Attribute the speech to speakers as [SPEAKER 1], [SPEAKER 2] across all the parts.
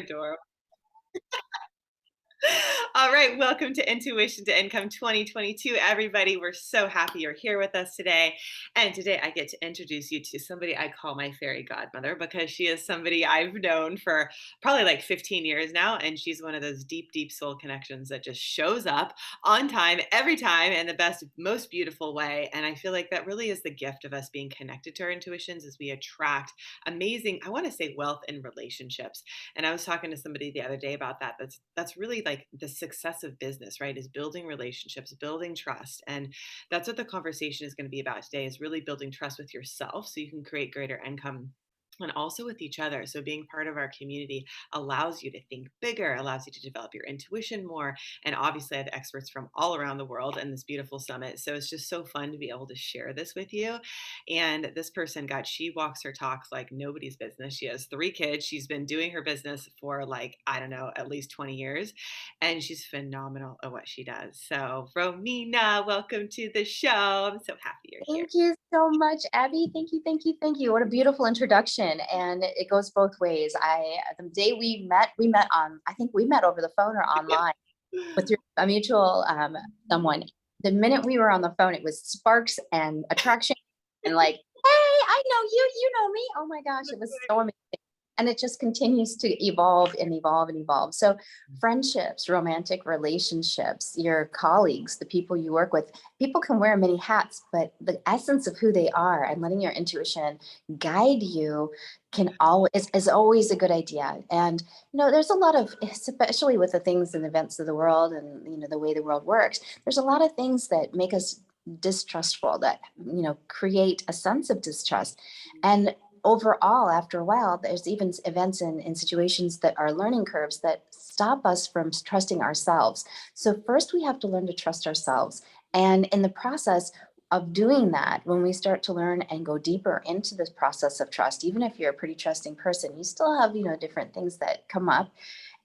[SPEAKER 1] Adorable. All right, welcome to Intuition to Income 2022, everybody. We're so happy you're here with us today. And today I get to introduce you to somebody I call my fairy godmother because she is somebody I've known for probably like 15 years now. And she's one of those deep, deep soul connections that just shows up on time, every time, in the best, most beautiful way. And I feel like that really is the gift of us being connected to our intuitions as we attract amazing, I want to say, wealth in relationships. And I was talking to somebody the other day about that. That's really like the success of business, right? Is building relationships, building trust. And that's what the conversation is going to be about today, is really building trust with yourself so you can create greater income and also with each other. So being part of our community allows you to think bigger, allows you to develop your intuition more. And obviously I have experts from all around the world in this beautiful summit. So it's just so fun to be able to share this with you. And this person, God, she walks her talks like nobody's business. She has 3 kids. She's been doing her business for like, I don't know, at least 20 years. And she's phenomenal at what she does. So Romina, welcome to the show. I'm so happy you're here.
[SPEAKER 2] Thank you so much, Abby. Thank you, thank you, thank you. What a beautiful introduction. And it goes both ways. The day we met on, I think we met over the phone or online with a mutual someone. The minute we were on the phone, it was sparks and attraction and like, hey, I know you, you know me. Oh my gosh, it was so amazing. And it just continues to evolve and evolve and evolve. So friendships, romantic relationships, your colleagues, the people you work with, people can wear many hats, but the essence of who they are and letting your intuition guide you is always a good idea. And there's a lot of, especially with the things and events of the world and the way the world works, there's a lot of things that make us distrustful, that create a sense of distrust. And overall, after a while, there's even events in situations that are learning curves that stop us from trusting ourselves. So first we have to learn to trust ourselves. And in the process of doing that, when we start to learn and go deeper into this process of trust, even if you're a pretty trusting person, you still have, different things that come up.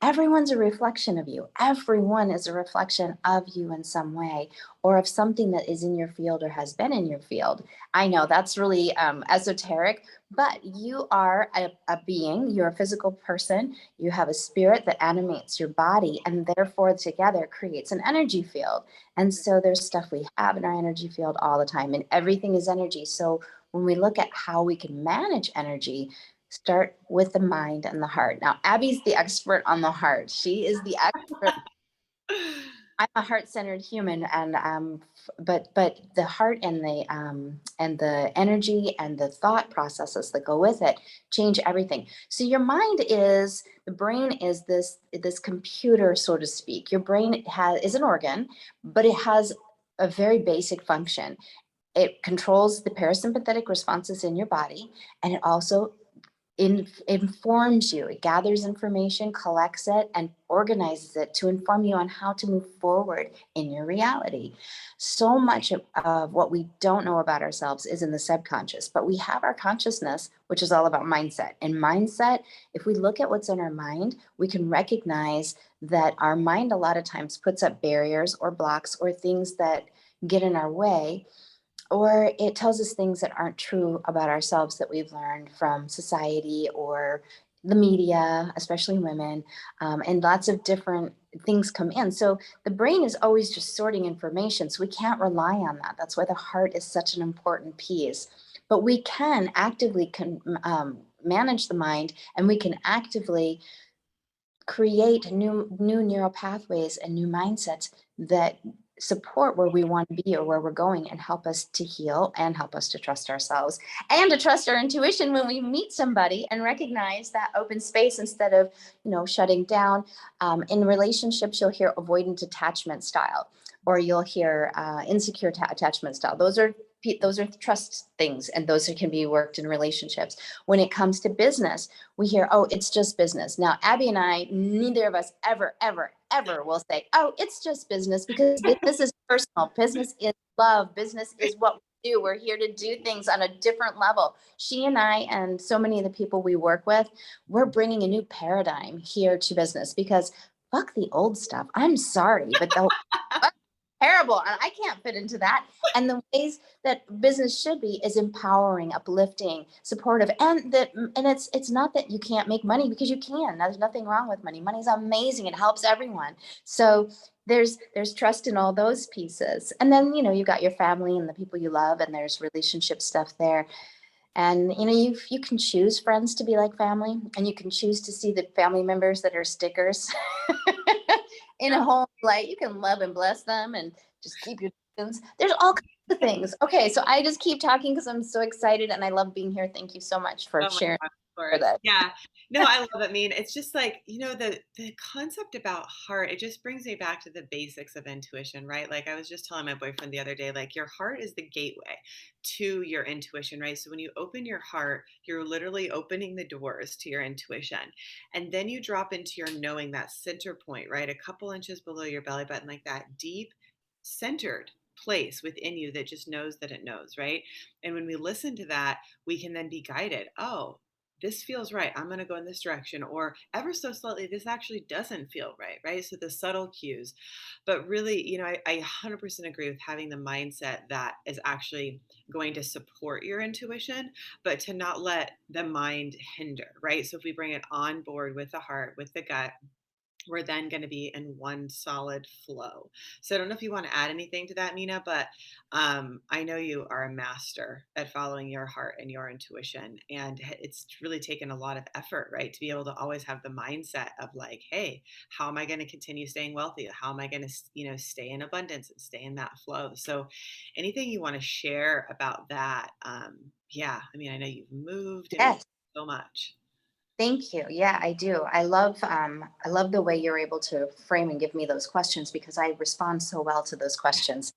[SPEAKER 2] Everyone's a reflection of you. Everyone is a reflection of you in some way, or of something that is in your field or has been in your field. I know that's really esoteric, but you are a being, you're a physical person, you have a spirit that animates your body, and therefore together creates an energy field. And so there's stuff we have in our energy field all the time, and everything is energy. So when we look at how we can manage energy, start with the mind and the heart. Now, Abby's the expert on the heart. She is the expert. I'm a heart-centered human, and but the heart and the energy and the thought processes that go with it change everything. So your mind is the brain is this computer, so to speak. Your brain is an organ, but it has a very basic function. It controls the parasympathetic responses in your body, and it also informs you. It gathers information, collects it, and organizes it to inform you on how to move forward in your reality. So much of what we don't know about ourselves is in the subconscious, but we have our consciousness, which is all about mindset. And mindset, if we look at what's in our mind, we can recognize that our mind a lot of times puts up barriers or blocks or things that get in our way, or it tells us things that aren't true about ourselves that we've learned from society or the media, especially women, and lots of different things come in. So the brain is always just sorting information, so we can't rely on that. That's why the heart is such an important piece. But we can actively manage the mind, and we can actively create new neural pathways and new mindsets that support where we want to be or where we're going, and help us to heal and help us to trust ourselves and to trust our intuition when we meet somebody, and recognize that open space instead of shutting down. In relationships, you'll hear avoidant attachment style, or you'll hear insecure attachment style. Those are trust things, and those can be worked in relationships. When it comes to business, we hear, oh, it's just business. Now, Abby and I, neither of us ever, ever, ever will say, oh, it's just business, because business is personal. Business is love. Business is what we do. We're here to do things on a different level. She and I, and so many of the people we work with, we're bringing a new paradigm here to business, because fuck the old stuff. I'm sorry, but terrible, and I can't fit into that. And the ways that business should be is empowering, uplifting, supportive, and it's not that you can't make money, because you can. There's nothing wrong with money. Money's amazing. It helps everyone. So there's trust in all those pieces. And then, you got your family and the people you love, and there's relationship stuff there. And you can choose friends to be like family, and you can choose to see the family members that are stickers in a whole light. You can love and bless them and just keep your distance. There's all kinds of things. Okay, so I just keep talking because I'm so excited and I love being here. Thank you so much for
[SPEAKER 1] Oh my
[SPEAKER 2] sharing
[SPEAKER 1] gosh, of
[SPEAKER 2] for
[SPEAKER 1] course.
[SPEAKER 2] that.
[SPEAKER 1] Yeah. No, I love it. I mean, it's just like, the concept about heart, it just brings me back to the basics of intuition, right? Like I was just telling my boyfriend the other day, like your heart is the gateway to your intuition, right? So when you open your heart, you're literally opening the doors to your intuition. And then you drop into your knowing, that center point, right? A couple inches below your belly button, like that deep centered place within you that just knows that it knows, right? And when we listen to that, we can then be guided. Oh, this feels right. I'm going to go in this direction. Or ever so slightly, this actually doesn't feel right. Right. So the subtle cues. But really, I 100% agree with having the mindset that is actually going to support your intuition, but to not let the mind hinder. Right. So if we bring it on board with the heart, with the gut, we're then going to be in one solid flow. So I don't know if you want to add anything to that, Mina, but I know you are a master at following your heart and your intuition. And it's really taken a lot of effort, right? To be able to always have the mindset of like, hey, how am I going to continue staying wealthy? How am I going to, stay in abundance and stay in that flow? So anything you want to share about that? Yeah, I mean, I know you've moved and
[SPEAKER 2] Yes.
[SPEAKER 1] so much.
[SPEAKER 2] Thank you. Yeah, I do. I love the way you're able to frame and give me those questions, because I respond so well to those questions.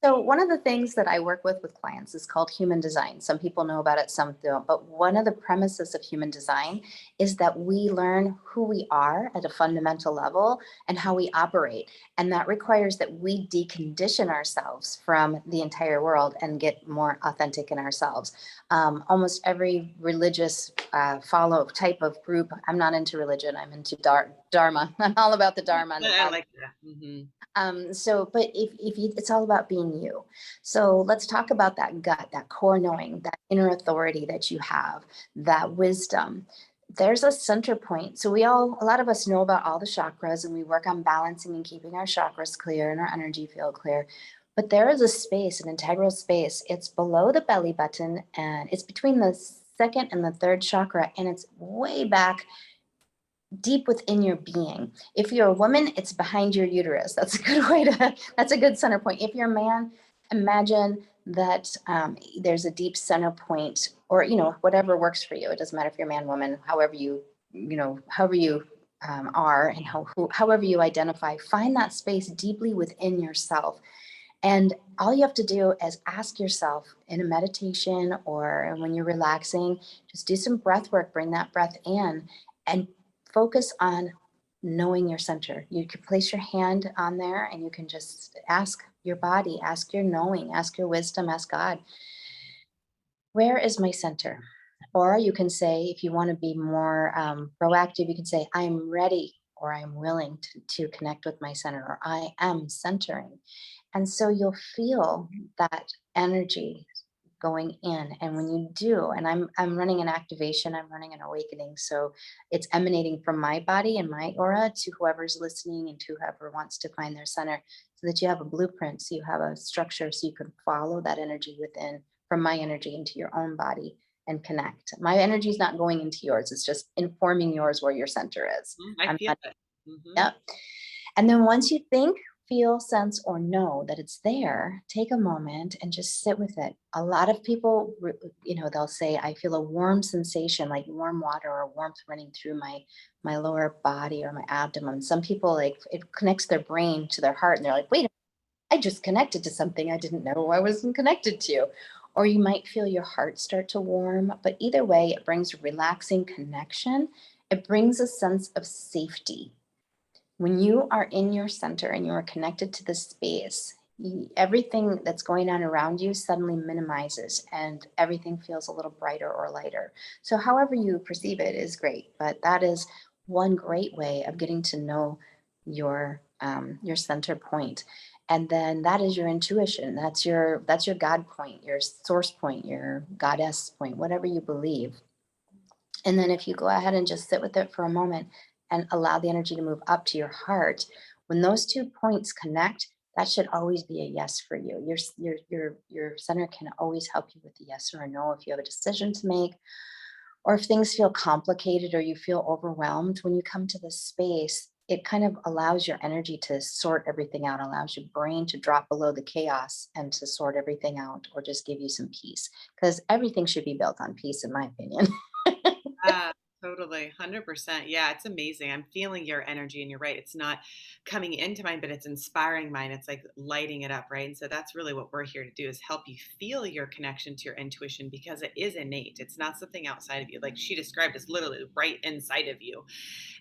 [SPEAKER 2] So one of the things that I work with clients is called human design. Some people know about it, some don't. But one of the premises of human design is that we learn who we are at a fundamental level and how we operate. And that requires that we decondition ourselves from the entire world and get more authentic in ourselves. Almost every religious follow type of group, I'm not into religion, I'm into Dharma. I'm all about the Dharma and the
[SPEAKER 1] I
[SPEAKER 2] Dhamma.
[SPEAKER 1] like that.
[SPEAKER 2] But if you, it's all about being you. So let's talk about that gut, that core knowing, that inner authority that you have, that wisdom. There's a center point. So a lot of us know about all the chakras, and we work on balancing and keeping our chakras clear and our energy field clear. But there is a space, an integral space. It's below the belly button, and it's between the second and the third chakra, and it's way back deep within your being. If you're a woman, it's behind your uterus. That's a good that's a good center point. If you're a man, imagine that there's a deep center point, or, whatever works for you. It doesn't matter if you're a man, woman, however you are, and however you identify, find that space deeply within yourself. And all you have to do is ask yourself in a meditation or when you're relaxing, just do some breath work, bring that breath in and focus on knowing your center. You can place your hand on there and you can just ask your body, ask your knowing, ask your wisdom, ask God, where is my center? Or you can say, if you want to be more proactive, you can say, I'm ready, or I'm willing to connect with my center, or I am centering. And so you'll feel that energy going in. And when you do, and I'm running an activation, I'm running an awakening. So it's emanating from my body and my aura to whoever's listening and to whoever wants to find their center, so that you have a blueprint, so you have a structure, so you can follow that energy within, from my energy into your own body and connect. My energy is not going into yours. It's just informing yours where your center is.
[SPEAKER 1] I
[SPEAKER 2] I'm
[SPEAKER 1] feel
[SPEAKER 2] not,
[SPEAKER 1] it. Mhm.
[SPEAKER 2] yep. And then once you think, feel, sense, or know that it's there, take a moment and just sit with it. A lot of people, they'll say, I feel a warm sensation, like warm water or warmth running through my lower body or my abdomen. Some people, like, it connects their brain to their heart and they're like, wait, I just connected to something I didn't know I wasn't connected to. Or you might feel your heart start to warm, but either way, it brings a relaxing connection. It brings a sense of safety. When you are in your center and you are connected to the space, everything that's going on around you suddenly minimizes and everything feels a little brighter or lighter. So, however you perceive it is great, but that is one great way of getting to know your center point. And then that is your intuition. That's your God point, your source point, your goddess point, whatever you believe. And then if you go ahead and just sit with it for a moment and allow the energy to move up to your heart, when those 2 points connect, that should always be a yes for you. Your center can always help you with a yes or a no if you have a decision to make, or if things feel complicated or you feel overwhelmed. When you come to this space, it kind of allows your energy to sort everything out, allows your brain to drop below the chaos and to sort everything out, or just give you some peace, because everything should be built on peace, in my opinion.
[SPEAKER 1] Yeah, totally, 100%. Yeah, it's amazing. I'm feeling your energy, and you're right. It's not coming into mine, but it's inspiring mine. It's like lighting it up, right? And so that's really what we're here to do, is help you feel your connection to your intuition, because it is innate. It's not something outside of you. Like she described, it's literally right inside of you.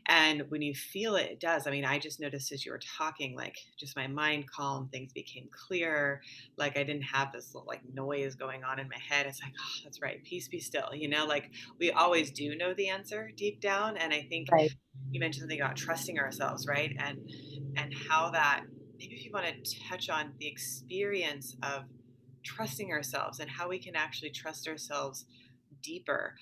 [SPEAKER 1] And when you feel it, it does. I mean, I just noticed as you were talking, like just my mind calm, things became clear. Like I didn't have this little like noise going on in my head. It's like, oh, that's right. Peace be still. Like we always do know the answer deep down. And I think
[SPEAKER 2] Right.
[SPEAKER 1] you mentioned something about trusting ourselves, right? And how that, maybe if you want to touch on the experience of trusting ourselves and how we can actually trust ourselves deeper,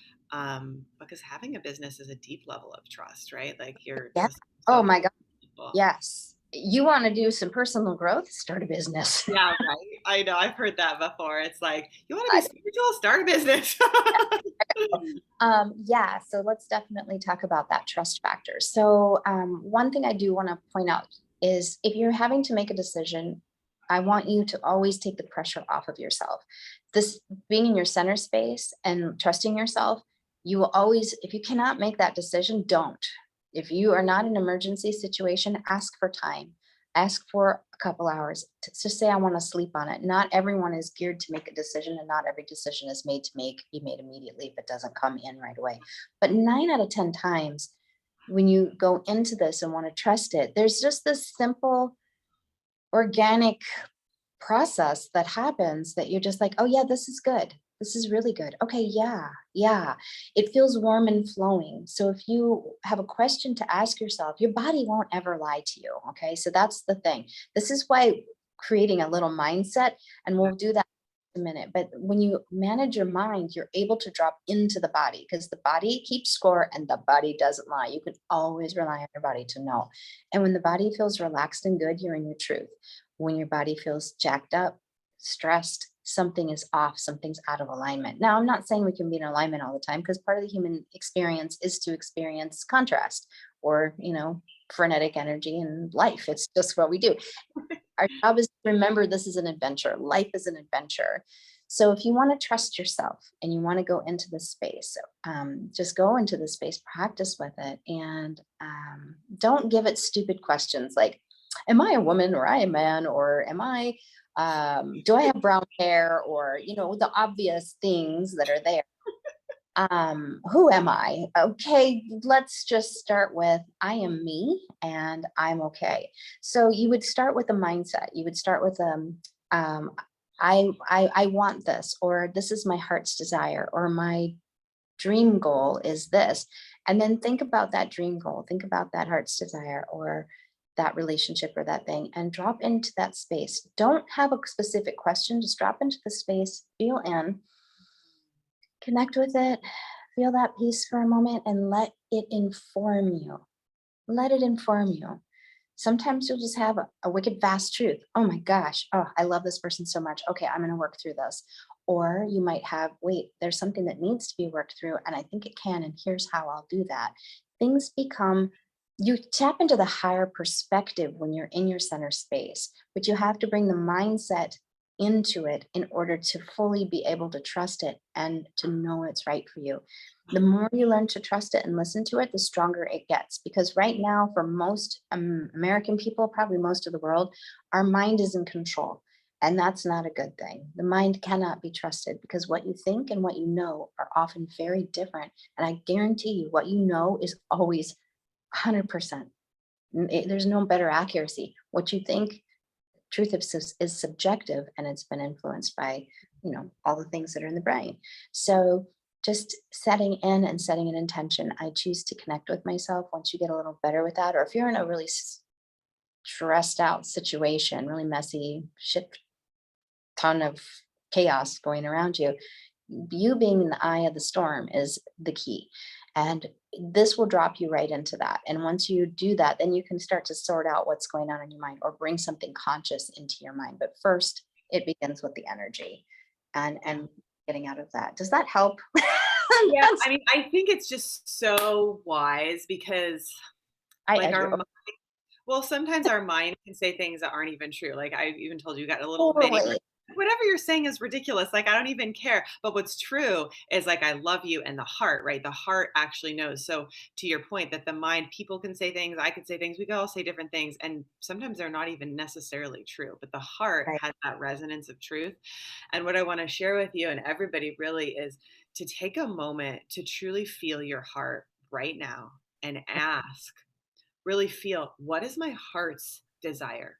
[SPEAKER 1] because having a business is a deep level of trust, right? Like you're
[SPEAKER 2] Yeah.
[SPEAKER 1] trusting
[SPEAKER 2] Oh
[SPEAKER 1] yourself,
[SPEAKER 2] my God.
[SPEAKER 1] people.
[SPEAKER 2] Yes. You want to do some personal growth? Start a business.
[SPEAKER 1] Yeah, right. I know, I've heard that before. It's like, you want to be spiritual, start a business.
[SPEAKER 2] Yeah, so let's definitely talk about that trust factor. So, one thing I do want to point out is if you're having to make a decision, I want you to always take the pressure off of yourself. This being in your center space and trusting yourself, you will always, if you cannot make that decision, don't. If you are not in an emergency situation, ask for time. Ask for a couple hours. Just say, I want to sleep on it. Not everyone is geared to make a decision, and not every decision is made to be made immediately if it doesn't come in right away. But 9 out of 10 times, when you go into this and want to trust it, there's just this simple organic process that happens that you're just like, oh yeah, this is good. This is really good. Okay, yeah, yeah. It feels warm and flowing. So if you have a question to ask yourself, your body won't ever lie to you. Okay, so that's the thing. This is why creating a little mindset, and we'll do that in a minute. But when you manage your mind, you're able to drop into the body, because the body keeps score and the body doesn't lie. You can always rely on your body to know. And when the body feels relaxed and good, you're in your truth. When your body feels jacked up, stressed, something is off, something's out of alignment. Now, I'm not saying we can be in alignment all the time, because part of the human experience is to experience contrast, or, frenetic energy in life. It's just what we do. Our job is to remember this is an adventure. Life is an adventure. So if you want to trust yourself and you want to go into this space, just go into the space, practice with it, and don't give it stupid questions like, am I a woman or I a man, or am I, do I have brown hair, or, the obvious things that are there. Who am I? Okay, let's just start with, I am me and I'm okay. So you would start with a mindset. You would start with um I want this, or this is my heart's desire, or my dream goal is this. And then think about that dream goal, think about that heart's desire, or that relationship, or that thing, and drop into that space. Don't have a specific question, just drop into the space, feel in, connect with it, feel that peace for a moment, and let it inform you. Let it inform you. Sometimes you'll just have a wicked vast truth. Oh my gosh, oh, I love this person so much. Okay, I'm going to work through this. Or you might have, wait, there's something that needs to be worked through, and I think it can, and here's how I'll do that. Things become, you tap into the higher perspective when you're in your center space, but you have to bring the mindset into it in order to fully be able to trust it and to know it's right for you. The more you learn to trust it and listen to it, the stronger it gets. Because right now, for most American people, probably most of the world, our mind is in control. And that's not a good thing. The mind cannot be trusted, because what you think and what you know are often very different. And I guarantee you, what you know is always 100%. There's no better accuracy. What you think, truth is subjective, and it's been influenced by, all the things that are in the brain. So just setting in and setting an intention. I choose to connect with myself. Once you get a little better with that, or if you're in a really stressed out situation, really messy shit, ton of chaos going around you. You being in the eye of the storm is the key. And this will drop you right into that. And once you do that, then you can start to sort out what's going on in your mind or bring something conscious into your mind. But first, it begins with the energy
[SPEAKER 1] Yeah.
[SPEAKER 2] and getting out of that. Does that help?
[SPEAKER 1] Yeah,
[SPEAKER 2] That's,
[SPEAKER 1] I mean, I think it's just so wise because like
[SPEAKER 2] I do.
[SPEAKER 1] well, sometimes our mind can say things that aren't even true. Like I even told you, you got a little mini
[SPEAKER 2] Totally.
[SPEAKER 1] whatever you're saying is ridiculous. Like I don't even care. But what's true is like I love you and the heart, right? The heart actually knows. So to your point that the mind, people can say things, I could say things, we could all say different things. And sometimes they're not even necessarily true. But the heart
[SPEAKER 2] Right.
[SPEAKER 1] has that resonance of truth. And what I want to share with you and everybody really is to take a moment to truly feel your heart right now and ask, really feel, what is my heart's desire?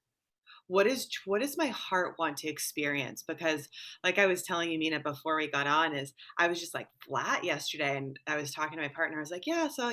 [SPEAKER 1] What does my heart want to experience? Because like I was telling you, Mina, before we got on, is I was just like flat yesterday, and I was talking to my partner. I was like, yeah, so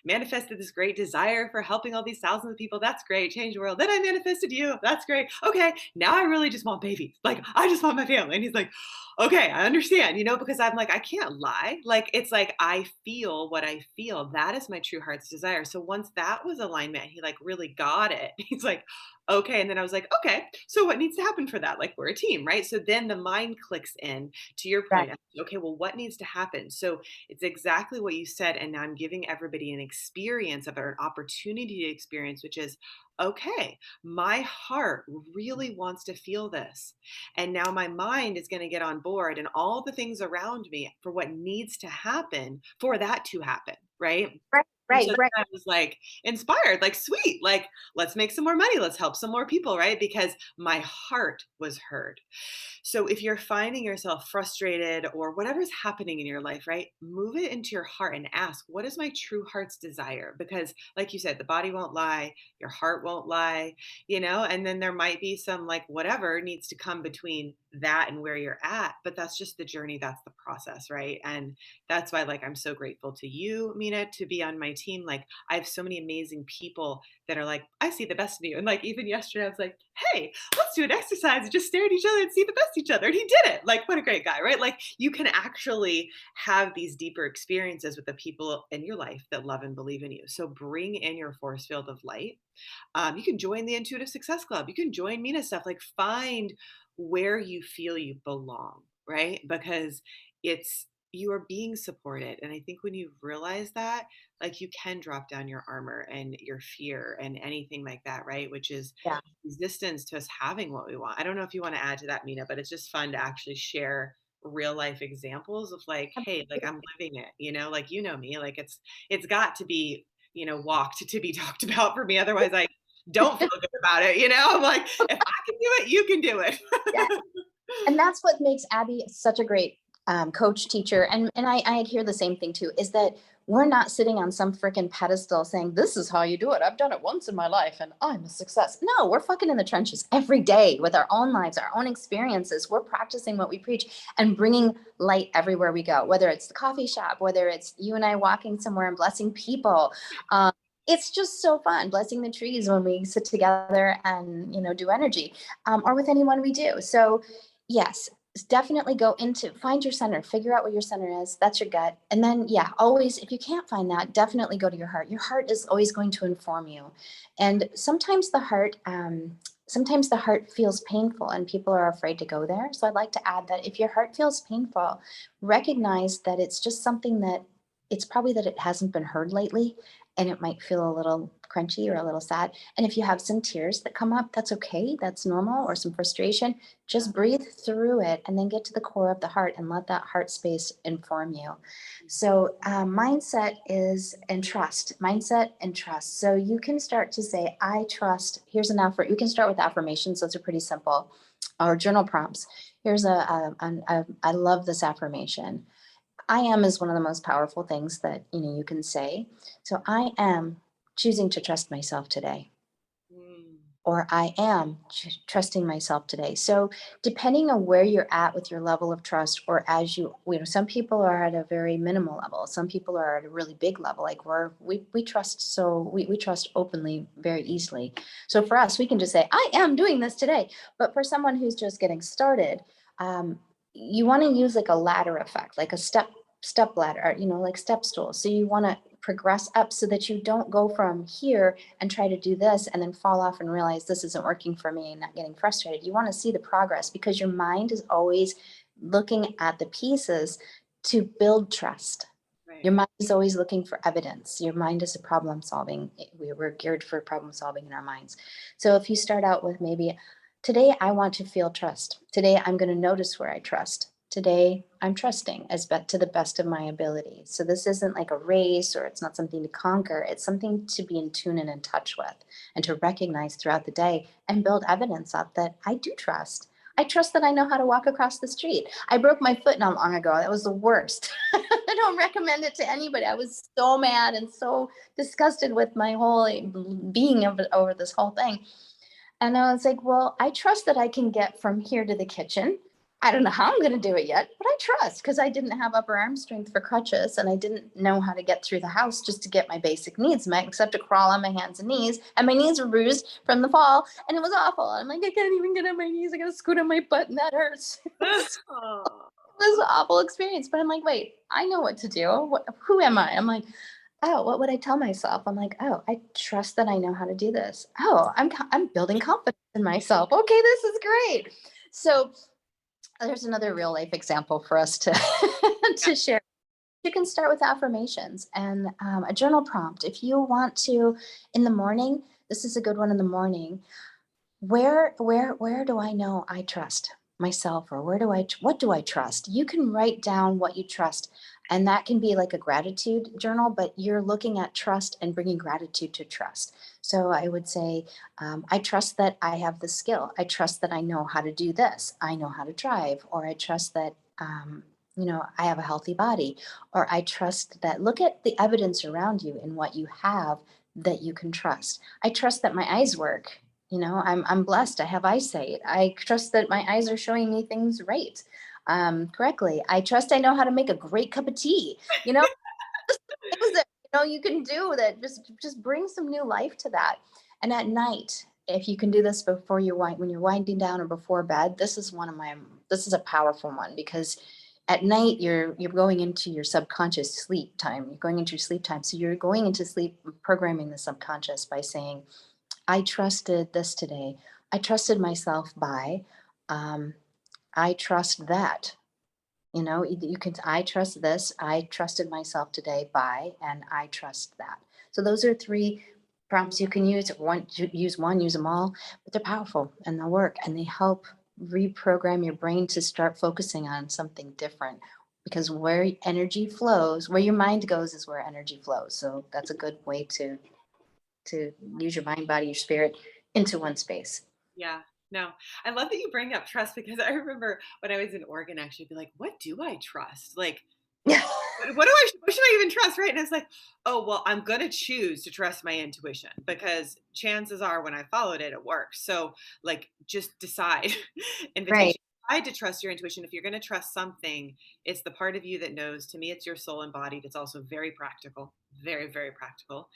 [SPEAKER 1] manifested this great desire for helping all these thousands of people. That's great, change the world. Then I manifested you. That's great. Okay, now I really just want babies. Like I just want my family. And he's like, okay, I understand, because I'm like, I can't lie. Like it's like I feel what I feel. That is my true heart's desire. So once that was alignment, he like really got it. He's like, okay. And then I was like, okay, so what needs to happen for that? Like we're a team, right? So then the mind clicks in to your
[SPEAKER 2] Right.
[SPEAKER 1] point. Okay, well, what needs to happen? So it's exactly what you said. And now I'm giving everybody an experience of an opportunity to experience, which is okay, my heart really wants to feel this. And now my mind is going to get on board and all the things around me for what needs to happen for that to happen. Right.
[SPEAKER 2] Right.
[SPEAKER 1] And so
[SPEAKER 2] Right. Right.
[SPEAKER 1] then I was like inspired, like, sweet, like, let's make some more money. Let's help some more people, right? Because my heart was heard. So if you're finding yourself frustrated or whatever's happening in your life, right? Move it into your heart and ask, what is my true heart's desire? Because, like you said, the body won't lie, your heart won't lie, and then there might be some like whatever needs to come between that and where you're at. But that's just the journey, that's the process, right? And that's why, like, I'm so grateful to you, Mina, to be on my team. Like, I have so many amazing people that are like, I see the best in you. And like, even yesterday, I was like, hey, let's do an exercise and just stare at each other and see the best each other. And he did it. Like, what a great guy, right? Like, you can actually have these deeper experiences with the people in your life that love and believe in you. So bring in your force field of light. You can join the Intuitive Success Club. You can join Mina stuff. Like, find where you feel you belong, right? Because you are being supported. And I think when you realize that, like, you can drop down your armor and your fear and anything like that, right? Which is
[SPEAKER 2] Yeah.
[SPEAKER 1] resistance to us having what we want. I don't know if you want to add to that, Mina, but it's just fun to actually share real life examples of like, hey, like I'm living it, like, me, like it's got to be, walked to be talked about for me. Otherwise I don't feel good about it. I'm like, if I can do it, you can do it.
[SPEAKER 2] Yeah. And that's what makes Abby such a great coach, teacher. And I hear the same thing too, is that we're not sitting on some freaking pedestal saying, this is how you do it. I've done it once in my life and I'm a success. No, we're fucking in the trenches every day with our own lives, our own experiences. We're practicing what we preach and bringing light everywhere we go, whether it's the coffee shop, whether it's you and I walking somewhere and blessing people. Um, it's just so fun blessing the trees when we sit together and, do energy, or with anyone we do. So yes, definitely go into find your center, figure out what your center is. That's your gut. And then, yeah, always, if you can't find that, definitely go to your heart. Your heart is always going to inform you. And sometimes the heart feels painful and people are afraid to go there. So I'd like to add that if your heart feels painful, recognize that it's just something that it's probably that it hasn't been heard lately and it might feel a little crunchy or a little sad. And if you have some tears that come up, that's okay. That's normal, or some frustration. Just breathe through it and then get to the core of the heart and let that heart space inform you. So mindset is and trust, mindset and trust. So you can start to say, I trust. Here's an effort. You can start with affirmations. Those are pretty simple, or journal prompts. Here's I love this affirmation. I am is one of the most powerful things that you can say. So I am choosing to trust myself today.
[SPEAKER 1] Mm.
[SPEAKER 2] or I am trusting myself today. So, depending on where you're at with your level of trust, or as you know, some people are at a very minimal level. Some people are at a really big level. Like we trust, so we trust openly very easily. So for us, we can just say, I am doing this today. But for someone who's just getting started, you want to use like a ladder effect, like a step ladder, or, like step stool. So you want to progress up so that you don't go from here and try to do this and then fall off and realize this isn't working for me and not getting frustrated. You want to see the progress because your mind is always looking at the pieces to build trust.
[SPEAKER 1] Right.
[SPEAKER 2] Your mind is always looking for evidence. Your mind is a problem solving. We're geared for problem solving in our minds. So if you start out with maybe, today I want to feel trust. Today I'm going to notice where I trust. Today I'm trusting to the best of my ability. So this isn't like a race, or it's not something to conquer. It's something to be in tune and in touch with, and to recognize throughout the day and build evidence up that I do trust. I trust that I know how to walk across the street. I broke my foot not long ago. That was the worst. I don't recommend it to anybody. I was so mad and so disgusted with my whole being over this whole thing. And I was like, well, I trust that I can get from here to the kitchen. I don't know how I'm going to do it yet, but I trust, because I didn't have upper arm strength for crutches, and I didn't know how to get through the house just to get my basic needs met, except to crawl on my hands and knees. And my knees were bruised from the fall, and it was awful. I'm like, I can't even get on my knees. I got to scoot on my butt, and that hurts.
[SPEAKER 1] Oh,
[SPEAKER 2] Was an awful experience. But I'm like, wait, I know what to do. Who am I? I'm like, oh, what would I tell myself? I'm like, oh, I trust that I know how to do this. Oh, I'm building confidence in myself. Okay, this is great. So there's another real life example for us to
[SPEAKER 1] yeah.
[SPEAKER 2] to share. You can start with affirmations and a journal prompt. If you want to, in the morning, this is a good one in the morning. Where do I know I trust myself, or what do I trust? You can write down what you trust, and that can be like a gratitude journal, but you're looking at trust and bringing gratitude to trust. So I would say, I trust that I have the skill. I trust that I know how to do this. I know how to drive. Or I trust that I have a healthy body. Or I trust that, look at the evidence around you and what you have that you can trust. I trust that my eyes work. I'm blessed. I have eyesight. I trust that my eyes are showing me things right, correctly. I trust I know how to make a great cup of tea. Things that you can do that just bring some new life to that. And at night, if you can do this before when you're winding down, or before bed, this is a powerful one, because at night you're going into your subconscious sleep time. You're going into your sleep time. So you're going into sleep programming the subconscious by saying, I trusted this today. I trusted myself by, um, I trust that. You can, I trust this. I trusted myself today by, and I trust that. So those are three prompts you can use. Use them all, but they're powerful and they'll work, and they help reprogram your brain to start focusing on something different. Because where energy flows, where your mind goes, is where energy flows. So that's a good way to use your mind, body, your spirit into one space.
[SPEAKER 1] Yeah. No, I love that you bring up trust, because I remember when I was in Oregon, actually, be like, what do I trust? Like, what should I even trust? Right. And it's like, oh, well, I'm going to choose to trust my intuition, because chances are when I followed it, it works. So, like, just decide.
[SPEAKER 2] Right.
[SPEAKER 1] Invitation. Decide to trust your intuition. If you're going to trust something, it's the part of you that knows. To me, it's your soul embodied. It's also very practical, very, very practical.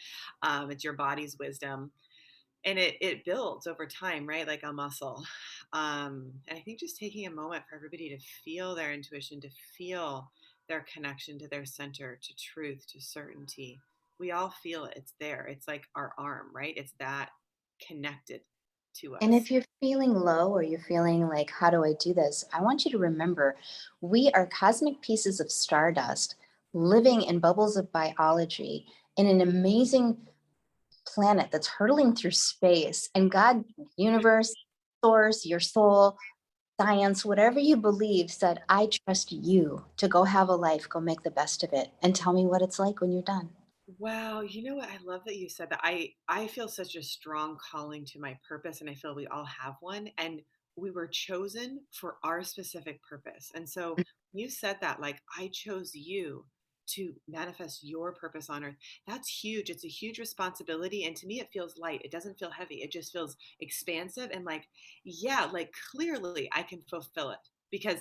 [SPEAKER 1] It's your body's wisdom, and it builds over time, right, like a muscle. And I think just taking a moment for everybody to feel their intuition, to feel their connection to their center, to truth, to certainty. We all feel it. It's there. It's like our arm, right? It's that connected to
[SPEAKER 2] And
[SPEAKER 1] us.
[SPEAKER 2] if you're feeling low, or you're feeling like, how do I do this? I want you to remember, we are cosmic pieces of stardust living in bubbles of biology in an amazing planet that's hurtling through space. And God, universe, source, your soul, science, whatever you believe, said, I trust you to go have a life, go make the best of it, and tell me what it's like when you're done.
[SPEAKER 1] Wow, you know what? I love that you said that. I feel such a strong calling to my purpose, and I feel we all have one, and we were chosen for our specific purpose. And so you said that, like, I chose you to manifest your purpose on earth. That's huge. It's a huge responsibility. And to me, it feels light. It doesn't feel heavy. It just feels expansive and like, yeah, like clearly I can fulfill it because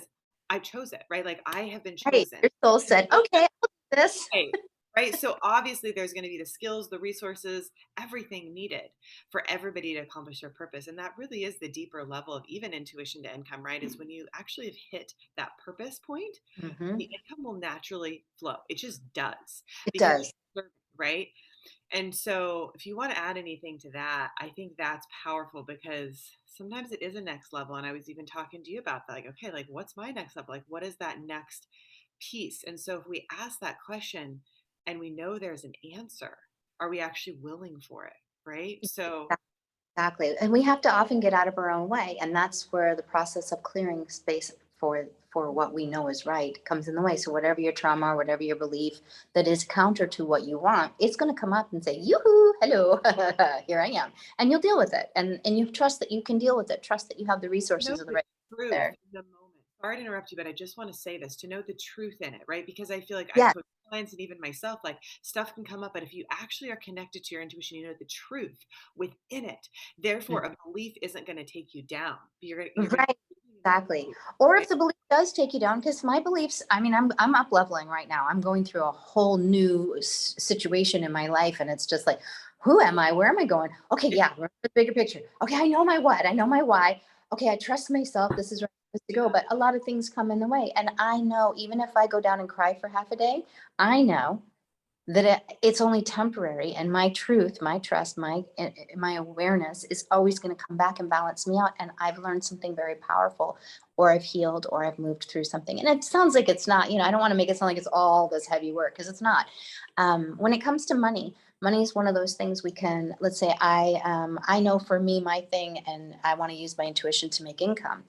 [SPEAKER 1] I chose it, right? Like I have been
[SPEAKER 2] Right.
[SPEAKER 1] chosen.
[SPEAKER 2] Your soul said, okay, I'll do this.
[SPEAKER 1] Right. Right. So obviously there's going to be the skills, the resources, everything needed for everybody to accomplish their purpose. And that really is the deeper level of even intuition to income, right? Is when you actually have hit that purpose point,
[SPEAKER 2] Hmm.
[SPEAKER 1] the income will naturally flow. It just does
[SPEAKER 2] It
[SPEAKER 1] because
[SPEAKER 2] does.
[SPEAKER 1] you're serving, right? And so if you want to add anything to that, I think that's powerful because sometimes it is a next level. And I was even talking to you about that, like, okay, like what's my next level? Like, what is that next piece? And so if we ask that question and we know there's an answer, are we actually willing for it? Right. So
[SPEAKER 2] Exactly. And we have to often get out of our own way. And that's where the process of clearing space for what we know is right comes in the way. So whatever your trauma or whatever your belief that is counter to what you want, it's going to come up and say, yoo-hoo, hello, here I am. And you'll deal with it. And you trust that you can deal with it. Trust that you have the
[SPEAKER 1] to know
[SPEAKER 2] resources of the
[SPEAKER 1] the
[SPEAKER 2] right
[SPEAKER 1] truth
[SPEAKER 2] there.
[SPEAKER 1] in the moment. Sorry to interrupt you, but I just want to say this to know the truth in it, right? Because I feel like I've
[SPEAKER 2] Yeah.
[SPEAKER 1] coached clients and even myself, like stuff can come up, but if you actually are connected to your intuition, you know the truth within it. Therefore, a belief isn't going to take you down. You're going
[SPEAKER 2] Right.
[SPEAKER 1] to,
[SPEAKER 2] Exactly. Or
[SPEAKER 1] right?
[SPEAKER 2] if the belief does take you down, because my beliefs, I mean, I'm up leveling right now. I'm going through a whole new situation in my life, and it's just like, who am I? Where am I going? Okay,
[SPEAKER 1] Yeah.
[SPEAKER 2] yeah, remember the bigger picture. Okay, I know my what, I know my why. Okay, I trust myself. This is where I'm supposed to go. But a lot of things come in the way, and I know even if I go down and cry for half a day, I know that it's only temporary, and my truth, my trust, my awareness is always going to come back and balance me out, and I've learned something very powerful, or I've healed, or I've moved through something. And it sounds like it's not, I don't want to make it sound like it's all this heavy work, because it's not. When it comes to money is one of those things we can, let's say, I know for me, my thing, and I want to use my intuition to make income.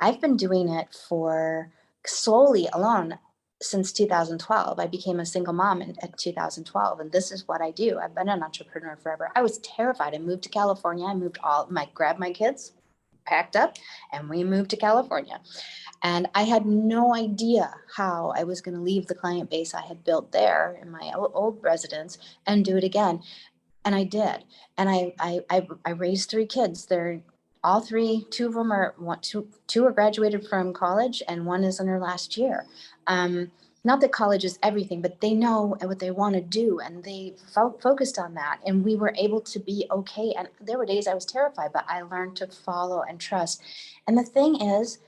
[SPEAKER 2] I've been doing it for solely alone since 2012. I became a single mom at 2012, and this is what I do. I've been an entrepreneur forever. I was terrified. I moved to California. I moved grabbed my kids, packed up, and we moved to California. And I had no idea how I was going to leave the client base I had built there in my old residence and do it again. And I did. And I raised three kids. They're all three. Two of them are two are graduated from college, and one is in her last year. Not that college is everything, but they know what they want to do, and they focused on that. And we were able to be okay. And there were days I was terrified, but I learned to follow and trust. And the thing is,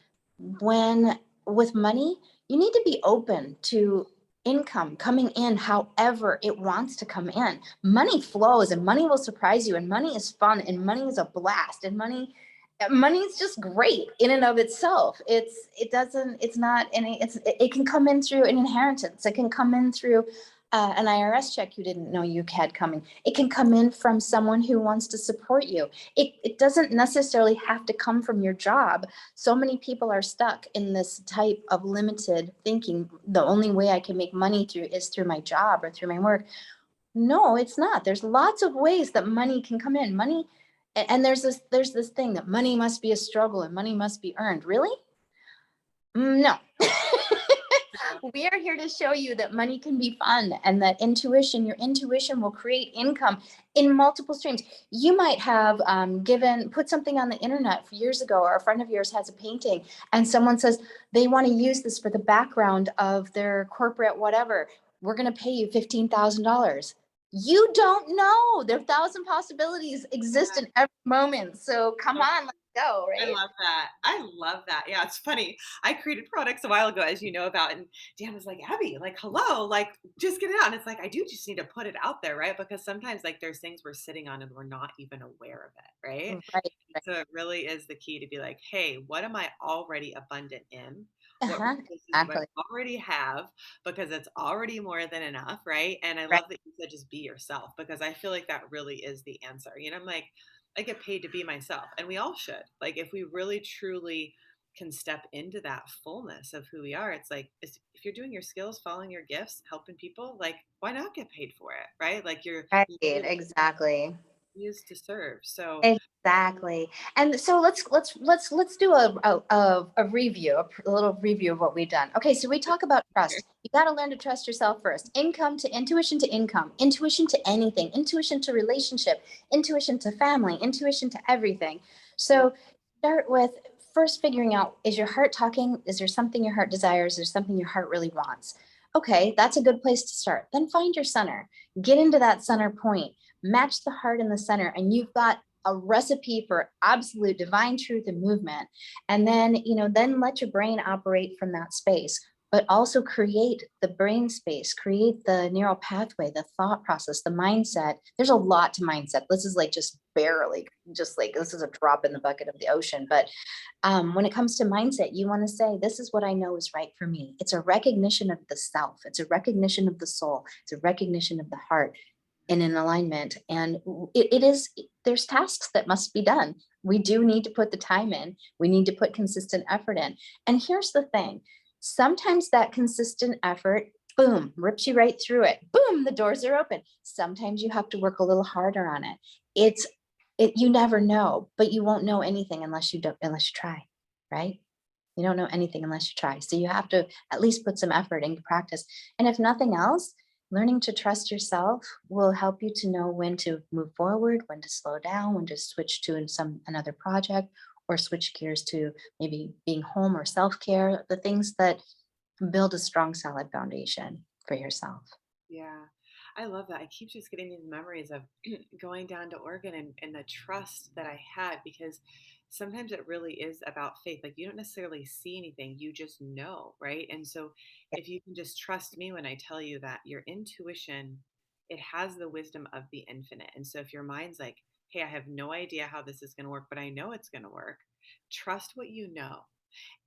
[SPEAKER 2] when with money, you need to be open to income coming in however it wants to come in. Money flows, and money will surprise you, and money is fun, and money is a blast, and money is just great in and of itself. It's not any, it can come in through an inheritance. It can come in through an IRS check you didn't know you had coming. It can come in from someone who wants to support you. It doesn't necessarily have to come from your job. So many people are stuck in this type of limited thinking. The only way I can make money through is through my job or through my work. No, it's not. There's lots of ways that money can come in. And there's this thing that money must be a struggle and money must be earned. Really? No. We are here to show you that money can be fun, and that your intuition will create income in multiple streams. You might have put something on the internet years ago, or a friend of yours has a painting, and someone says they want to use this for the background of their corporate whatever. We're going to pay you $15,000. You don't know. There are 1,000 possibilities exist in every moment. So come on, let's go,
[SPEAKER 1] I
[SPEAKER 2] right?
[SPEAKER 1] love that. I love that. Yeah, it's funny. I created products a while ago, as you know about, and Dan was like, Abby, like, hello, like, just get it out. And it's like, I do just need to put it out there, right? Because sometimes, like, there's things we're sitting on and we're not even aware of it, right?
[SPEAKER 2] Right.
[SPEAKER 1] So it really is the key to be like, hey, what am I already abundant in? What
[SPEAKER 2] Uh-huh.
[SPEAKER 1] resources do I
[SPEAKER 2] Exactly.
[SPEAKER 1] already have? Because it's already more than enough, right? And I
[SPEAKER 2] Right.
[SPEAKER 1] love that you said just be yourself because I feel like that really is the answer. I'm like, I get paid to be myself, and we all should. Like, if we really truly can step into that fullness of who we are, it's like if you're doing your skills, following your gifts, helping people, like, why not get paid for it, right? Like, you're
[SPEAKER 2] Right.
[SPEAKER 1] living
[SPEAKER 2] Exactly.
[SPEAKER 1] used to serve. So
[SPEAKER 2] Exactly. And so let's do a review, a little review of what we've done. Okay, so we talk about
[SPEAKER 1] sure.
[SPEAKER 2] trust. You got to learn to trust yourself first. Income to intuition to income, intuition to anything, intuition to relationship, intuition to family, intuition to everything.
[SPEAKER 1] Yeah.
[SPEAKER 2] So start with first figuring out, is your heart talking? Is there something your heart desires? Is there something your heart really wants? Okay, that's a good place to start. Then find your center. Get into that center point, match the heart in the center, and you've got a recipe for absolute divine truth and movement. And then, then let your brain operate from that space, but also create the brain space, create the neural pathway, the thought process, the mindset. There's a lot to mindset. This is like just barely, just like this is a drop in the bucket of the ocean. But when it comes to mindset, you want to say, this is what I know is right for me. It's a recognition of the self, it's a recognition of the soul, it's a recognition of the heart in an alignment. And it is, there's tasks that must be done. We do need to put the time in, we need to put consistent effort in. And here's the thing, sometimes that consistent effort, boom, rips you right through it. Boom, the doors are open. Sometimes you have to work a little harder on it. It's you never know, but you won't know anything unless you try, right? You don't know anything unless you try. So you have to at least put some effort into practice. And if nothing else, learning to trust yourself will help you to know when to move forward, when to slow down, when to switch to another project, or switch gears to maybe being home or self-care, the things that build a strong, solid foundation for yourself.
[SPEAKER 1] Yeah, I love that. I keep just getting these memories of going down to Oregon and the trust that I had because sometimes it really is about faith. Like you don't necessarily see anything, you just know, right? And so if you can just trust me when I tell you that your intuition, it has the wisdom of the infinite. And so if your mind's like, hey, I have no idea how this is going to work, but I know it's going to work, trust what you know.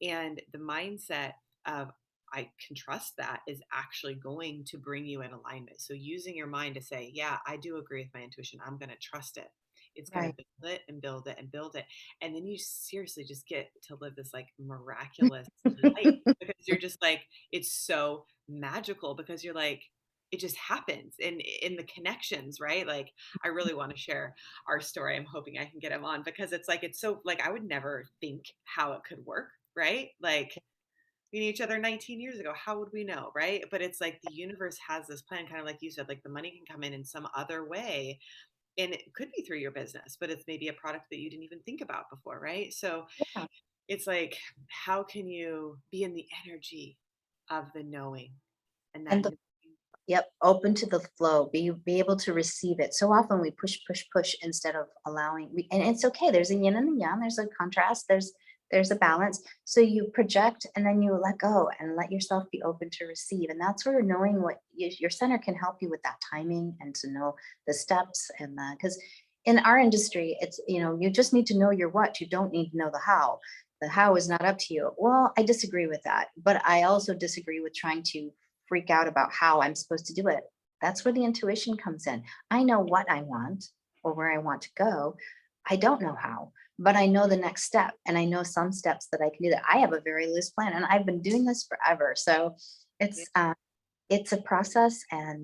[SPEAKER 1] And the mindset of I can trust that is actually going to bring you in alignment. So using your mind to say, yeah, I do agree with my intuition. I'm going to trust it. It's going to
[SPEAKER 2] Right.
[SPEAKER 1] build it and build it and build it. And then you seriously just get to live this like miraculous life because you're just like, it's so magical because you're like, it just happens in the connections, right? Like I really want to share our story. I'm hoping I can get him on because it's like it's so like I would never think how it could work, right? Like we knew each other 19 years ago. How would we know, right? But it's like the universe has this plan, kind of like you said, like the money can come in some other way. And it could be through your business, but it's maybe a product that you didn't even think about before, right? So
[SPEAKER 2] Yeah.
[SPEAKER 1] it's like, how can you be in the energy of the knowing and that
[SPEAKER 2] And
[SPEAKER 1] knowing?
[SPEAKER 2] yep, open to the flow, be able to receive it. So often we push, push, push instead of allowing. And it's okay. There's a yin and a yang. There's a contrast. There's a balance. So you project and then you let go and let yourself be open to receive. And that's where knowing what your center can help you with that timing and to know the steps and the because in our industry, it's you just need to know your what. You don't need to know the how. The how is not up to you. Well, I disagree with that, but I also disagree with trying to freak out about how I'm supposed to do it. That's where the intuition comes in. I know what I want or where I want to go. I don't know how, but I know the next step and I know some steps that I can do that. I have a very loose plan and I've been doing this forever. So
[SPEAKER 1] Yeah.
[SPEAKER 2] it's uh, it's a process and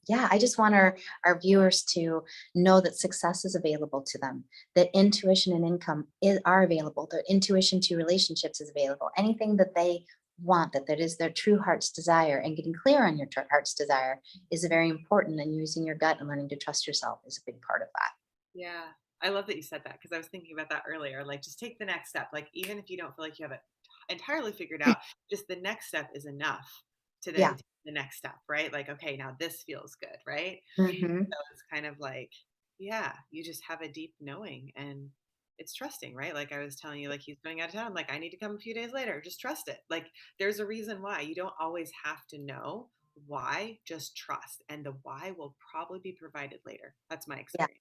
[SPEAKER 2] yeah, I just want our viewers to know that success is available to them, that intuition and income are available, that intuition to relationships is available, anything that they want, that is their true heart's desire, and getting clear on your heart's desire is very important, and using your gut and learning to trust yourself is a big part of that.
[SPEAKER 1] Yeah. I love that you said that because I was thinking about that earlier. Like, just take the next step. Like, even if you don't feel like you have it entirely figured out, just the next step is enough to then
[SPEAKER 2] Yeah.
[SPEAKER 1] take the next step, right? Like, okay, now this feels good, right?
[SPEAKER 2] Hmm.
[SPEAKER 1] So it's kind of like, yeah, you just have a deep knowing and it's trusting, right? Like I was telling you, like he's going out of town. Like, I need to come a few days later. Just trust it. Like, there's a reason why. You don't always have to know why, just trust. And the why will probably be provided later. That's my
[SPEAKER 2] Yeah.
[SPEAKER 1] experience.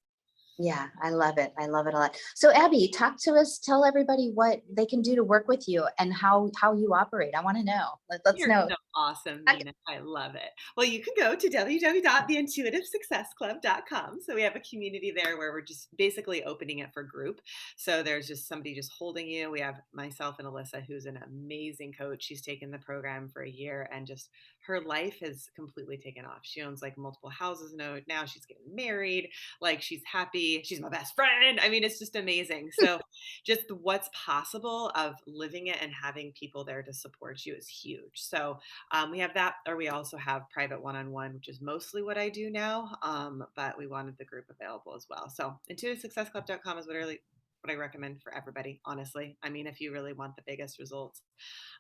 [SPEAKER 2] Yeah, I love it. I love it a lot. So Abby, talk to us, tell everybody what they can do to work with you and how you operate. I want to know. Let's
[SPEAKER 1] You're
[SPEAKER 2] know.
[SPEAKER 1] so awesome,
[SPEAKER 2] Okay.
[SPEAKER 1] Mina. I love it. Well, you can go to www.theintuitivesuccessclub.com. So we have a community there where we're just basically opening it for group. So there's just somebody just holding you. We have myself and Alyssa, who's an amazing coach. She's taken the program for a year and just her life has completely taken off. She owns like multiple houses now. She's getting married. Like she's happy. She's my best friend. I mean, it's just amazing. So just what's possible of living it and having people there to support you is huge. So we have that, or we also have private one-on-one, which is mostly what I do now. But we wanted the group available as well. So intuitivesuccessclub.com is what I recommend for everybody, honestly. I mean, if you really want the biggest results.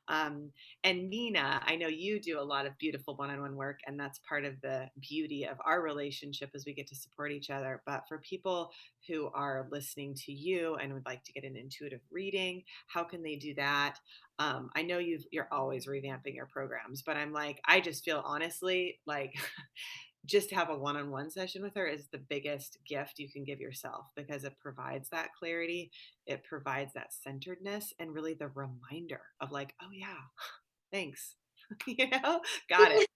[SPEAKER 1] Um, and Mina, I know you do a lot of beautiful one-on-one work, and that's part of the beauty of our relationship as we get to support each other. But for people who are listening to you and would like to get an intuitive reading, how can they do that? I know you're always revamping your programs, but I'm like, I just feel honestly like just to have a one-on-one session with her is the biggest gift you can give yourself because it provides that clarity, it provides that centeredness, and really the reminder of like, oh yeah, thanks. Got it.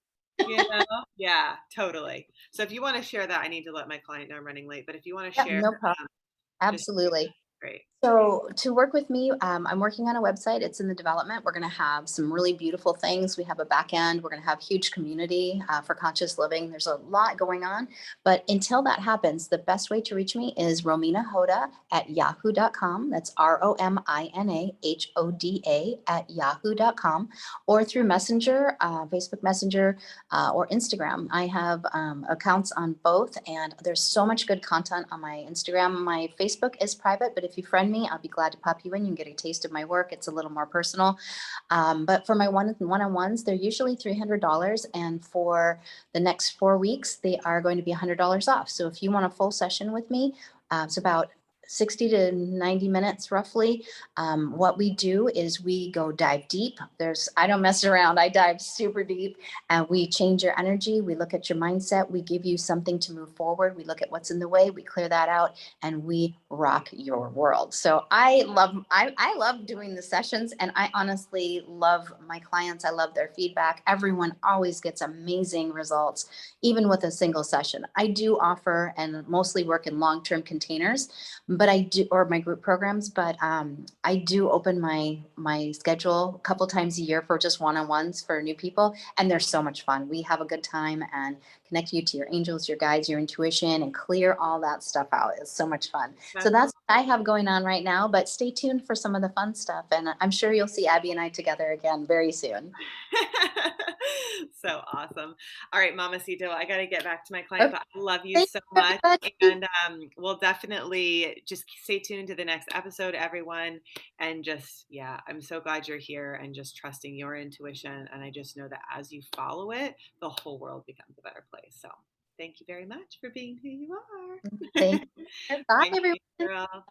[SPEAKER 1] Yeah, totally. So if you want to share that, I need to let my client know I'm running late, but if you want to
[SPEAKER 2] Yeah,
[SPEAKER 1] share,
[SPEAKER 2] no problem.
[SPEAKER 1] just
[SPEAKER 2] Absolutely.
[SPEAKER 1] great.
[SPEAKER 2] So to work with me, I'm working on a website. It's in the development. We're going to have some really beautiful things. We have a back end. We're going to have huge community for conscious living. There's a lot going on. But until that happens, the best way to reach me is rominahoda@yahoo.com. That's ROMINAHODA@yahoo.com, or through Messenger, Facebook Messenger, or Instagram. I have accounts on both, and there's so much good content on my Instagram. My Facebook is private, but if you friend me, I'll be glad to pop you in. You can get a taste of my work. It's a little more personal. But for my one-on-ones, they're usually $300. And for the next 4 weeks, they are going to be $100 off. So if you want a full session with me, it's about 60 to 90 minutes roughly. What we do is we go dive deep. I don't mess around. I dive super deep, and we change your energy. We look at your mindset. We give you something to move forward. We look at what's in the way. We clear that out, and we rock your world. So I love doing the sessions, and I honestly love my clients. I love their feedback. Everyone always gets amazing results, even with a single session. I do offer and mostly work in long-term containers, but I do, or my group programs, but I do open my schedule a couple times a year for just one-on-ones for new people, and they're so much fun. We have a good time and connect you to your angels, your guides, your intuition, and clear all that stuff out. It's so much fun. So
[SPEAKER 1] That's
[SPEAKER 2] that's what I have going on right now, but stay tuned for some of the fun stuff, and I'm sure you'll see Abby and I together again very soon.
[SPEAKER 1] so awesome. All right, Mamacito, I got to get back to my client,
[SPEAKER 2] Okay,
[SPEAKER 1] but I love you
[SPEAKER 2] thank
[SPEAKER 1] so
[SPEAKER 2] you,
[SPEAKER 1] much.
[SPEAKER 2] everybody.
[SPEAKER 1] And we'll definitely just stay tuned to the next episode, everyone. And just, yeah, I'm so glad you're here and just trusting your intuition. And I just know that as you follow it, the whole world becomes a better place. So thank you very much for being who you are.
[SPEAKER 2] Thank you. Bye,
[SPEAKER 1] Thank you,
[SPEAKER 2] everyone.
[SPEAKER 1] girl.